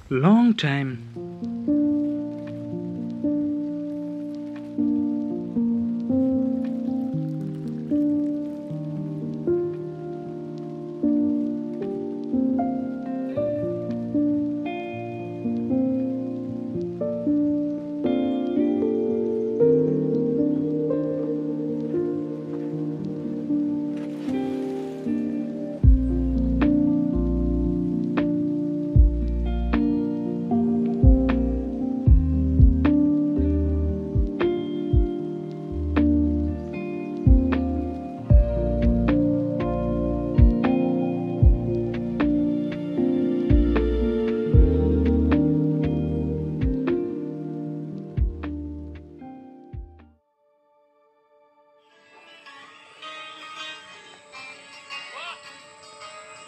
long time.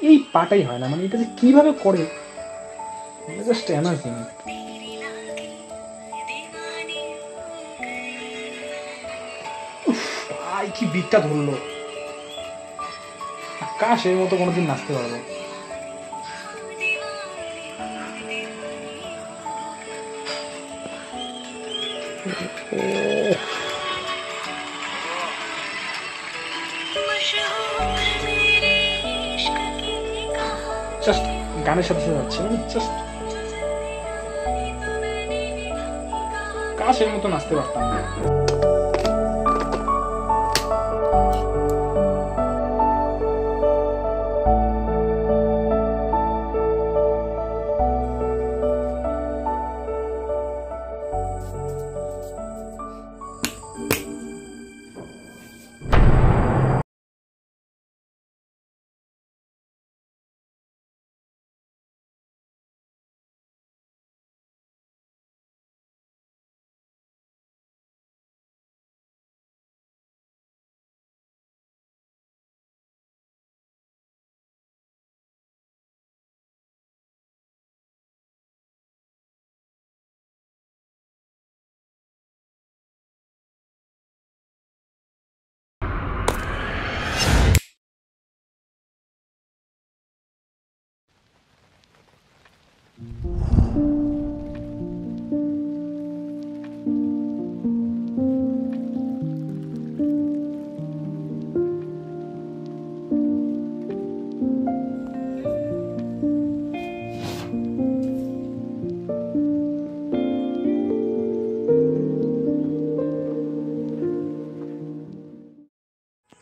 এই পাটাই হয় না, মানে এটা যে কিভাবে করে, জাস্ট অ্যামাজিং। আই কি বিটটা ধরলো, কাশ এর মতো কোনোদিন নাচতে পারবো। জাস্ট গানের সাথে সাথে যাচ্ছে, মানে জাস্ট কাশের মতো নাচতে পারতাম।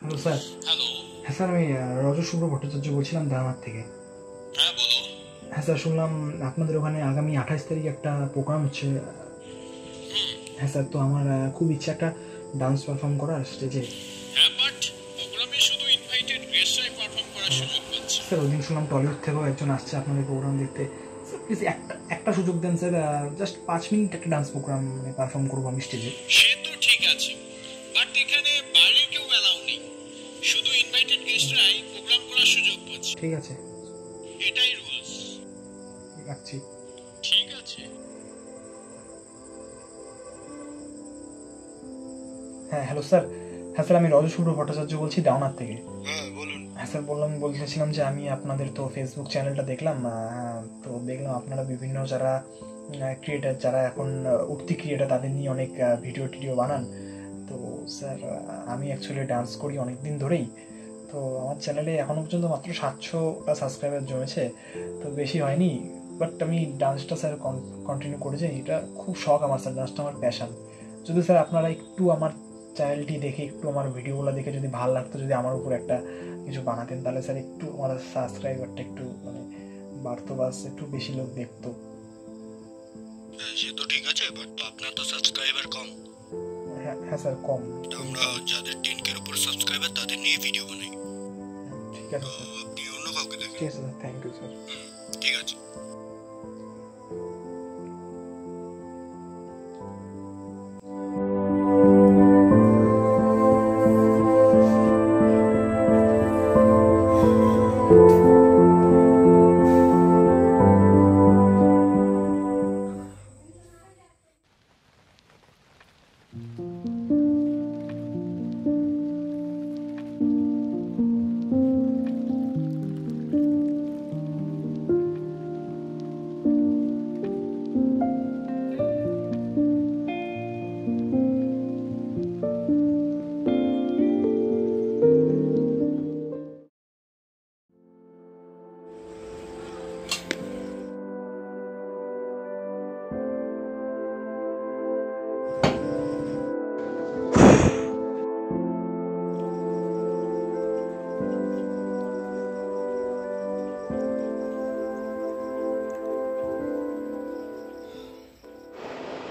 Hello sir. হ্যালো। হ্যাঁ স্যার, আমি রজশুভ্র ভট্টাচার্য বলছিলাম দারমাত থেকে। হ্যাঁ বলো। হ্যাঁ স্যার, শুনলাম আপনাদের ওখানে আগামী 28 তারিখ একটা প্রোগ্রাম হচ্ছে। হ্যাঁ স্যার, তো আমার খুব ইচ্ছা একটা ডান্স পারফর্ম করার স্টেজে। হ্যাঁ, বাট প্রোগ্রামে শুধু ইনভাইটেড গেস্টরাই পারফর্ম করার সুযোগ পাচ্ছে। স্যার ওই দিন শুনলাম টলিউড থেকেও একজন আসছে আপনাদের প্রোগ্রাম দেখতে। স্যার প্লিজ একটা সুযোগ দেন স্যার, জাস্ট 5 মিনিট একটা ডান্স প্রোগ্রাম মানে পারফর্ম করবো আমি স্টেজে। সে তো ঠিক আছে, বাট এখানে বাইরে কেউ অ্যালাউ নেই, শুধু ইনভাইটেড গেস্টরাই প্রোগ্রাম করার সুযোগ পাচ্ছে। ঠিক আছে, এটাই রুলস। রাখছি। ঠিক আছে। হ্যাঁ হ্যালো স্যার। হ্যাঁ স্যার, আমি রজশুভ্র ভট্টাচার্য বলছি দাওনার থেকে। হ্যাঁ বলুন। হ্যাঁ স্যার, বলতেছিলাম যে আমি আপনাদের তো ফেসবুক চ্যানেলটা দেখলাম, তো দেখলাম আপনারা বিভিন্ন যারা ক্রিয়েটার, যারা এখন উঠতি ক্রিয়েটার, তাদের নিয়ে অনেক ভিডিও টিডিও বানান। তো স্যার আমি অ্যাকচুয়ালি ডান্স করি অনেক দিন ধরেই। তো আমার চ্যানেলে এখনও পর্যন্ত মাত্র 700টা সাবস্ক্রাইবার জমেছে, তো বেশি হয়নি। বাট আমি ডান্সটা স্যার কন্টিনিউ করে যাই, এটা খুব শখ আমার স্যার, ডান্সটা আমার প্যাশন। যদি স্যার আপনারা একটু আমার চ্যানেলটি দেখে, একটু আমার ভিডিওগুলো দেখে যদি ভালো লাগতো, যদি আমার উপর একটা কিছু বানাতেন, তাহলে স্যার একটু আমার সাবস্ক্রাইবারটা একটু মানে বাড়তো, বাস একটু বেশি লোক দেখতো। সে তো ঠিক আছে, বাট আপনার তো সাবস্ক্রাইবার কম। হ্যাঁ স্যার, কম। আমরা যাদের 10K এর উপর সাবস্ক্রাইবার তাদের নিয়ে ভিডিও বানাই। ঠিক আছে স্যার। আপনি অন্য কাউকে দেখেন। ঠিক আছে স্যার, থ্যাংক ইউ স্যার। ঠিক আছে।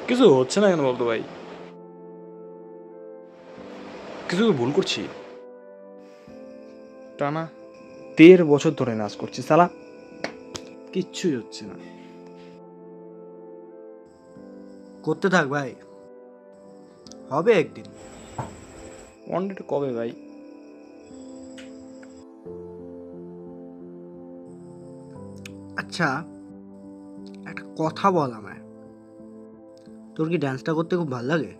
কিছু হচ্ছে না কেন বলতো ভাই? কিছু তো ভুল করছি? টানা 13 বছর ধরে নাচ করছি সালা, কিচ্ছুই হচ্ছে না। করতে থাক ভাই, হবে একদিন। ওয়ানডেটা কবে ভাই? আচ্ছা, একটা কথা বল আমায়, তোর কি ডান্সটা করতে খুব ভালো লাগে?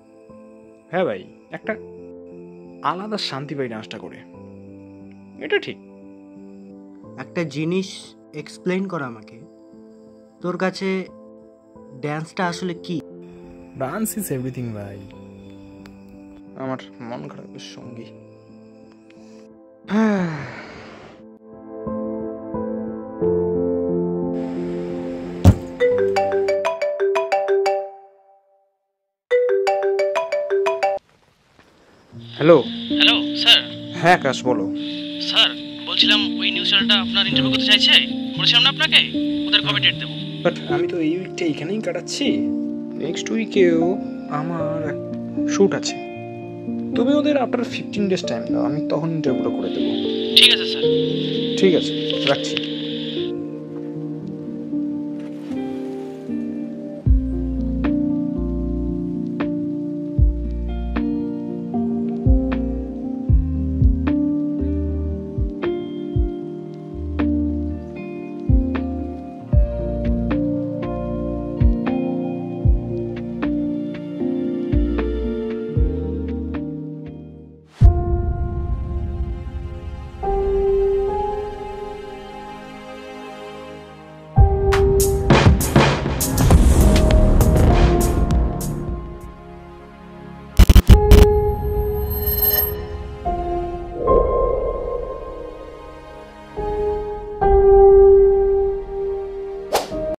হ্যাঁ ভাই, একটা আলাদা শান্তি পাই ডান্সটা করে, এটা ঠিক। একটা জিনিস এক্সপ্লেইন কর আমাকে, তোর কাছে ড্যান্সটা আসলে কি? ডান্স ইজ এভরিথিং ভাই, আমার মন খারাপের সঙ্গী। হ্যালো। Hello sir. হ্যাঁ আকাশ বলো। স্যার বলছিলাম ওই নিউজ চ্যানেলটা আপনার ইন্টারভিউ করতে চাইছে, বলেছিলাম না আপনাকে, ওদের কবে ডেট দেবো? বাট আমি তো এই উইকটা এখানেই কাটাচ্ছি, নেক্সট উইকেও আমার শ্যুট আছে। তুমি ওদের আফটার 15 days টাইম দাও, আমি তখন ইন্টারভিউটা করে দেবো। ঠিক আছে স্যার। ঠিক আছে, রাখছি।